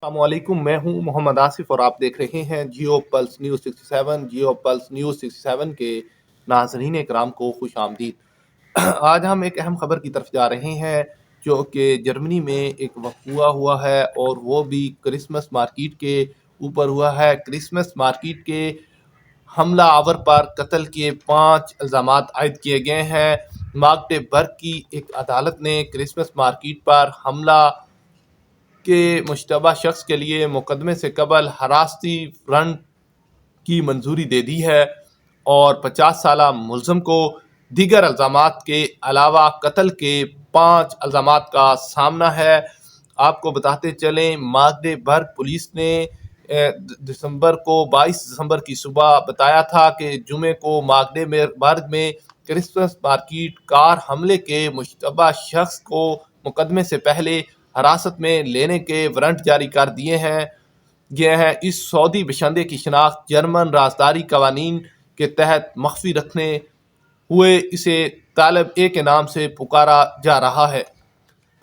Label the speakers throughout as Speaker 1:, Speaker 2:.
Speaker 1: السلام علیکم، میں ہوں محمد آصف اور آپ دیکھ رہے ہیں Geo plus news 67 Geo plus news 67 کے ناظرین اکرام کو خوش آمدید۔ آج ہم ایک اہم خبر کی طرف جا رہے ہیں جو کہ جرمنی میں ایک وقوع ہوا ہے اور وہ بھی کرسمس مارکیٹ کے اوپر ہوا ہے۔ کرسمس مارکیٹ کے حملہ آور پر قتل کے 5 الزامات عائد کیے گئے ہیں۔ ماگڈیبرگ کی ایک عدالت نے کرسمس مارکیٹ پر حملہ کے مشتبہ شخص کے لیے مقدمے سے قبل حراستی وارنٹ کی منظوری دے دی ہے اور 50 سالہ ملزم کو دیگر الزامات کے علاوہ قتل کے 5 الزامات کا سامنا ہے۔ آپ کو بتاتے چلیں، ماگڈیبرگ پولیس نے 22 دسمبر کی صبح بتایا تھا کہ جمعے کو ماگڈیبرگ میں کرسمس مارکیٹ کار حملے کے مشتبہ شخص کو مقدمے سے پہلے حراست میں لینے کے وارنٹ جاری کر دیے ہیں۔ اس سعودی باشندے کی شناخت جرمن رازداری قوانین کے تحت مخفی رکھنے ہوئے اسے طالب اے کے نام سے پکارا جا رہا ہے۔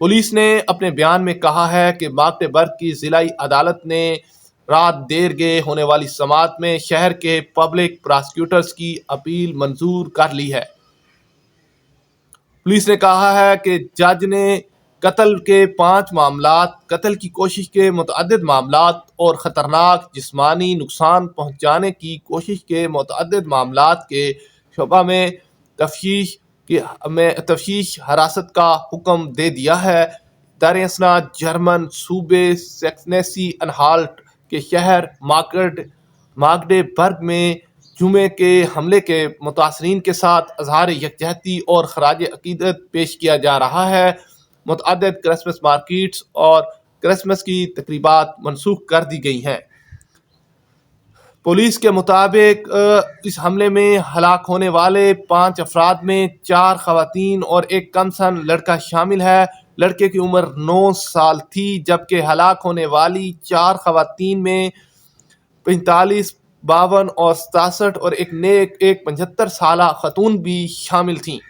Speaker 1: پولیس نے اپنے بیان میں کہا ہے کہ ماگڈیبرگ کی ضلعی عدالت نے رات دیر گئے ہونے والی سماعت میں شہر کے پبلک پراسیکیوٹرز کی اپیل منظور کر لی ہے۔ پولیس نے کہا ہے کہ جج نے قتل کے 5 معاملات، قتل کی کوشش کے متعدد معاملات اور خطرناک جسمانی نقصان پہنچانے کی کوشش کے متعدد معاملات کے شبہ میں تفتیش حراست کا حکم دے دیا ہے۔ در اثنا جرمن صوبے سیکسنی انہالٹ کے شہر ماگڈیبرگ میں جمعے کے حملے کے متاثرین کے ساتھ اظہار یکجہتی اور خراج عقیدت پیش کیا جا رہا ہے۔ متعدد کرسمس مارکیٹس اور کرسمس کی تقریبات منسوخ کر دی گئی ہیں۔ پولیس کے مطابق اس حملے میں ہلاک ہونے والے 5 افراد میں 4 خواتین اور ایک کم سن لڑکا شامل ہے۔ لڑکے کی عمر 9 سال تھی جبکہ ہلاک ہونے والی 4 خواتین میں 45، 52 اور 67 اور ایک 75 سالہ خاتون بھی شامل تھیں۔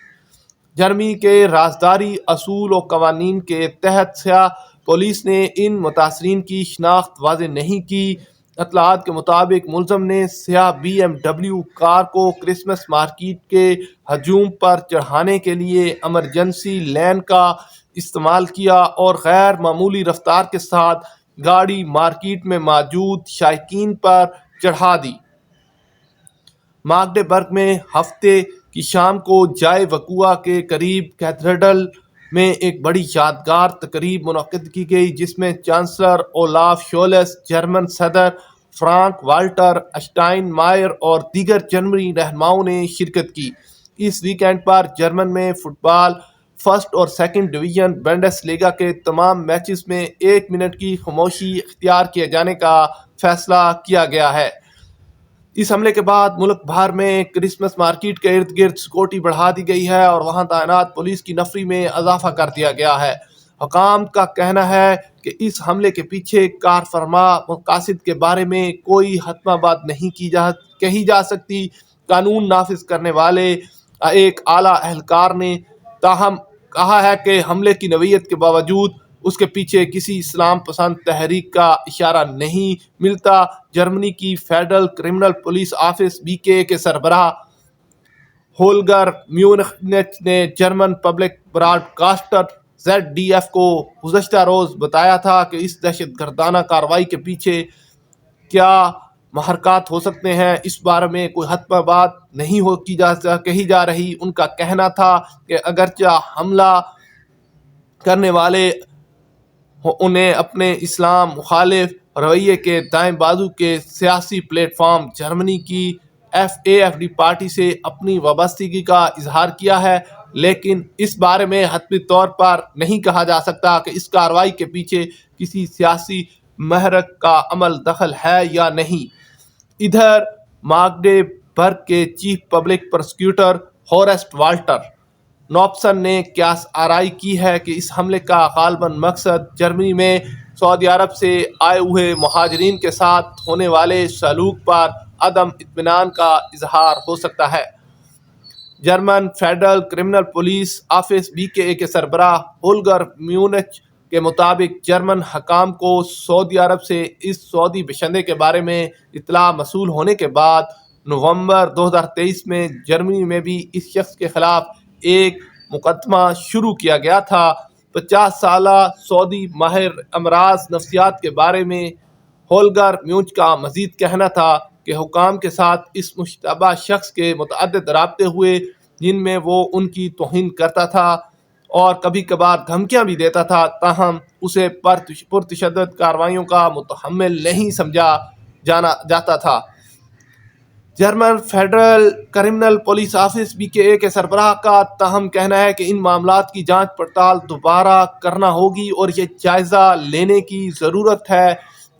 Speaker 1: جرمنی کے رازداری اصول و قوانین کے تحت سیاہ پولیس نے ان متاثرین کی شناخت واضح نہیں کی۔ اطلاعات کے مطابق ملزم نے سیاہ BMW کار کو کرسمس مارکیٹ کے ہجوم پر چڑھانے کے لیے ایمرجنسی لین کا استعمال کیا اور غیر معمولی رفتار کے ساتھ گاڑی مارکیٹ میں موجود شائقین پر چڑھا دی۔ ماگڈیبرگ میں ہفتے کی شام کو جائے وقوع کے قریب کیتھیڈرل میں ایک بڑی یادگار تقریب منعقد کی گئی جس میں چانسلر اولاف شولز، جرمن صدر فرانک والٹر اسٹائن مائر اور دیگر جرمنی رہنماؤں نے شرکت کی۔ اس ویکینڈ پر جرمن میں فٹ بال فرسٹ اور سیکنڈ ڈویژن بنڈس لیگا کے تمام میچز میں 1 منٹ کی خاموشی اختیار کیے جانے کا فیصلہ کیا گیا ہے۔ اس حملے کے بعد ملک بھر میں کرسمس مارکیٹ کے ارد گرد سیکورٹی بڑھا دی گئی ہے اور وہاں تعینات پولیس کی نفری میں اضافہ کر دیا گیا ہے۔ حکام کا کہنا ہے کہ اس حملے کے پیچھے کار فرما مقاصد کے بارے میں کوئی حتمی بات نہیں کہی جا سکتی۔ قانون نافذ کرنے والے ایک اعلیٰ اہلکار نے تاہم کہا ہے کہ حملے کی نوعیت کے باوجود اس کے پیچھے کسی اسلام پسند تحریک کا اشارہ نہیں ملتا۔ جرمنی کی federal criminal police office BKA کے سربراہ ہولگر میونخ نے German public broadcaster ZDF کو گزشتہ روز بتایا تھا کہ اس دہشت گردانہ کارروائی کے پیچھے کیا محرکات ہو سکتے ہیں، اس بارے میں کوئی حتمی بات نہیں کہی جا رہی۔ ان کا کہنا تھا کہ اگرچہ حملہ کرنے والے انہیں اپنے اسلام مخالف رویے کے دائیں بازو کے سیاسی پلیٹ فارم جرمنی کی AfD پارٹی سے اپنی وابستگی کا اظہار کیا ہے، لیکن اس بارے میں حتمی طور پر نہیں کہا جا سکتا کہ اس کارروائی کے پیچھے کسی سیاسی محرک کا عمل دخل ہے یا نہیں۔ ادھر ماگڈیبرگ کے chief public prosecutor Horst Walter Nopsen نے قیاس آرائی کی ہے کہ اس حملے کا غالباً مقصد جرمنی میں سعودی عرب سے آئے ہوئے مہاجرین کے ساتھ ہونے والے سلوک پر عدم اطمینان کا اظہار ہو سکتا ہے۔ German federal criminal police office BKA کے سربراہ ہولگر میونخ کے مطابق جرمن حکام کو سعودی عرب سے اس سعودی باشندے کے بارے میں اطلاع موصول ہونے کے بعد نومبر 2023 میں جرمنی میں بھی اس شخص کے خلاف ایک مقدمہ شروع کیا گیا تھا۔ 50 سالہ سعودی ماہر امراض نفسیات کے بارے میں ہولگر میونچ کا مزید کہنا تھا کہ حکام کے ساتھ اس مشتبہ شخص کے متعدد رابطے ہوئے جن میں وہ ان کی توہین کرتا تھا اور کبھی کبھار دھمکیاں بھی دیتا تھا، تاہم اسے پرتشدد کارروائیوں کا متحمل نہیں سمجھا جاتا تھا۔ German federal criminal police office BKA کے سربراہ کا تاہم کہنا ہے کہ ان معاملات کی جانچ پڑتال دوبارہ کرنا ہوگی اور یہ جائزہ لینے کی ضرورت ہے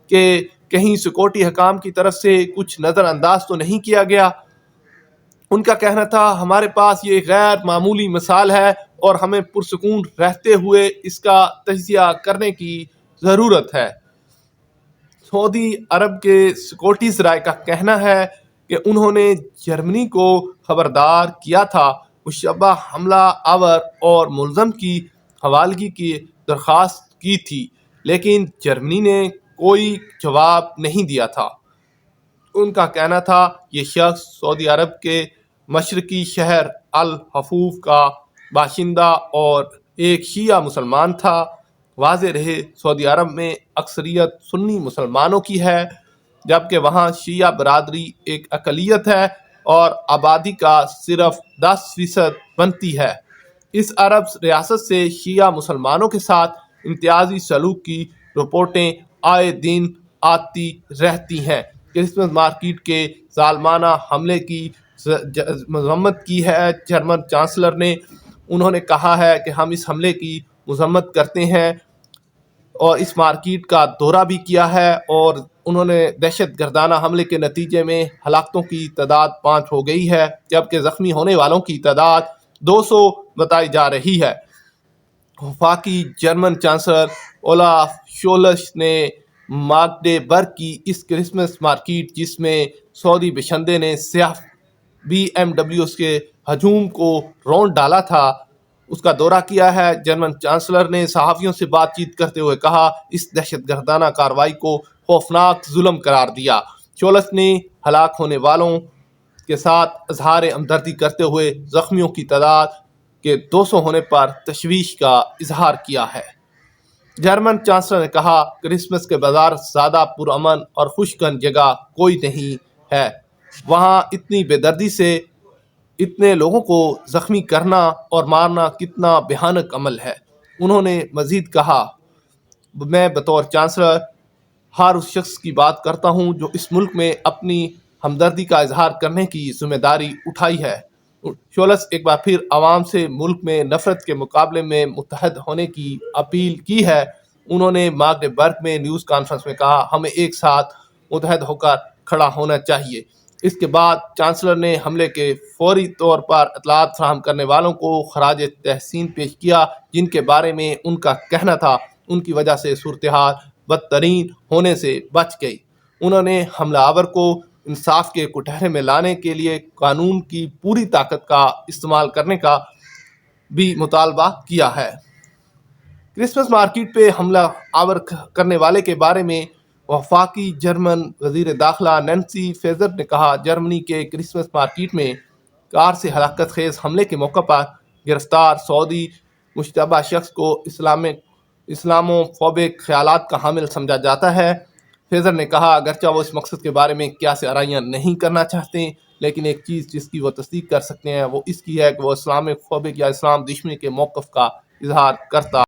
Speaker 1: کہ کہیں سیکورٹی حکام کی طرف سے کچھ نظر انداز تو نہیں کیا گیا۔ ان کا کہنا تھا، ہمارے پاس یہ غیر معمولی مثال ہے اور ہمیں پرسکون رہتے ہوئے اس کا تجزیہ کرنے کی ضرورت ہے۔ سعودی عرب کے سیکورٹی ذرائع کا کہنا ہے کہ انہوں نے جرمنی کو خبردار کیا تھا، مشتبہ حملہ آور اور ملزم کی حوالگی کی درخواست کی تھی، لیکن جرمنی نے کوئی جواب نہیں دیا تھا۔ ان کا کہنا تھا یہ شخص سعودی عرب کے مشرقی شہر الحفوف کا باشندہ اور ایک شیعہ مسلمان تھا۔ واضح رہے، سعودی عرب میں اکثریت سنی مسلمانوں کی ہے، جبکہ وہاں شیعہ برادری ایک اقلیت ہے اور آبادی کا صرف 10% بنتی ہے۔ اس عرب ریاست سے شیعہ مسلمانوں کے ساتھ امتیازی سلوک کی رپورٹیں آئے دن آتی رہتی ہیں۔ کرسمس مارکیٹ کے ظالمانہ حملے کی مذمت کی ہے جرمن چانسلر نے۔ انہوں نے کہا ہے کہ ہم اس حملے کی مذمت کرتے ہیں اور اس مارکیٹ کا دورہ بھی کیا ہے، اور انہوں نے دہشت گردانہ حملے کے نتیجے میں ہلاکتوں کی تعداد 5 ہو گئی ہے، جبکہ زخمی ہونے والوں کی تعداد 200 بتائی جا رہی ہے۔ وفاقی جرمن چانسلر اولاف شولز نے ماگڈیبرگ کی اس کرسمس مارکیٹ، جس میں سعودی باشندے نے سیاہ BMWs کے ہجوم کو رونڈ ڈالا تھا، اس کا دورہ کیا ہے۔ جرمن چانسلر نے صحافیوں سے بات چیت کرتے ہوئے کہا، اس دہشت گردانہ کارروائی کو خوفناک ظلم قرار دیا۔ شولز نے ہلاک ہونے والوں کے ساتھ اظہار ہمدردی کرتے ہوئے زخمیوں کی تعداد کے 200 ہونے پر تشویش کا اظہار کیا ہے۔ جرمن چانسلر نے کہا، کرسمس کے بازار زیادہ پرامن اور خوشگوار جگہ کوئی نہیں ہے۔ وہاں اتنی بے دردی سے اتنے لوگوں کو زخمی کرنا اور مارنا کتنا بھیانک عمل ہے۔ انہوں نے مزید کہا، میں بطور چانسلر ہر اس شخص کی بات کرتا ہوں جو اس ملک میں اپنی ہمدردی کا اظہار کرنے کی ذمہ داری اٹھائی ہے۔ شولز ایک بار پھر عوام سے ملک میں نفرت کے مقابلے میں متحد ہونے کی اپیل کی ہے۔ انہوں نے ماگڈیبرگ میں نیوز کانفرنس میں کہا، ہمیں ایک ساتھ متحد ہو کر کھڑا ہونا چاہیے۔ اس کے بعد چانسلر نے حملے کے فوری طور پر اطلاعات فراہم کرنے والوں کو خراج تحسین پیش کیا، جن کے بارے میں ان کا کہنا تھا ان کی وجہ سے صورتحال بدترین ہونے سے بچ گئی۔ انہوں نے حملہ آور کو انصاف کے کٹہرے میں لانے کے لیے قانون کی پوری طاقت کا استعمال کرنے کا بھی مطالبہ کیا ہے۔ کرسمس مارکیٹ پہ حملہ آور کرنے والے کے بارے میں وفاقی جرمن وزیر داخلہ نینسی فیزر نے کہا، جرمنی کے کرسمس مارکیٹ میں کار سے ہلاکت خیز حملے کے موقع پر گرفتار سعودی مشتبہ شخص کو اسلامو فوبک خیالات کا حامل سمجھا جاتا ہے۔ فیزر نے کہا، اگرچہ وہ اس مقصد کے بارے میں قیاس آرائیاں نہیں کرنا چاہتے، لیکن ایک چیز جس کی وہ تصدیق کر سکتے ہیں وہ اس کی ہے کہ وہ اسلامک فوبک یا اسلام دشمنی کے موقف کا اظہار کرتا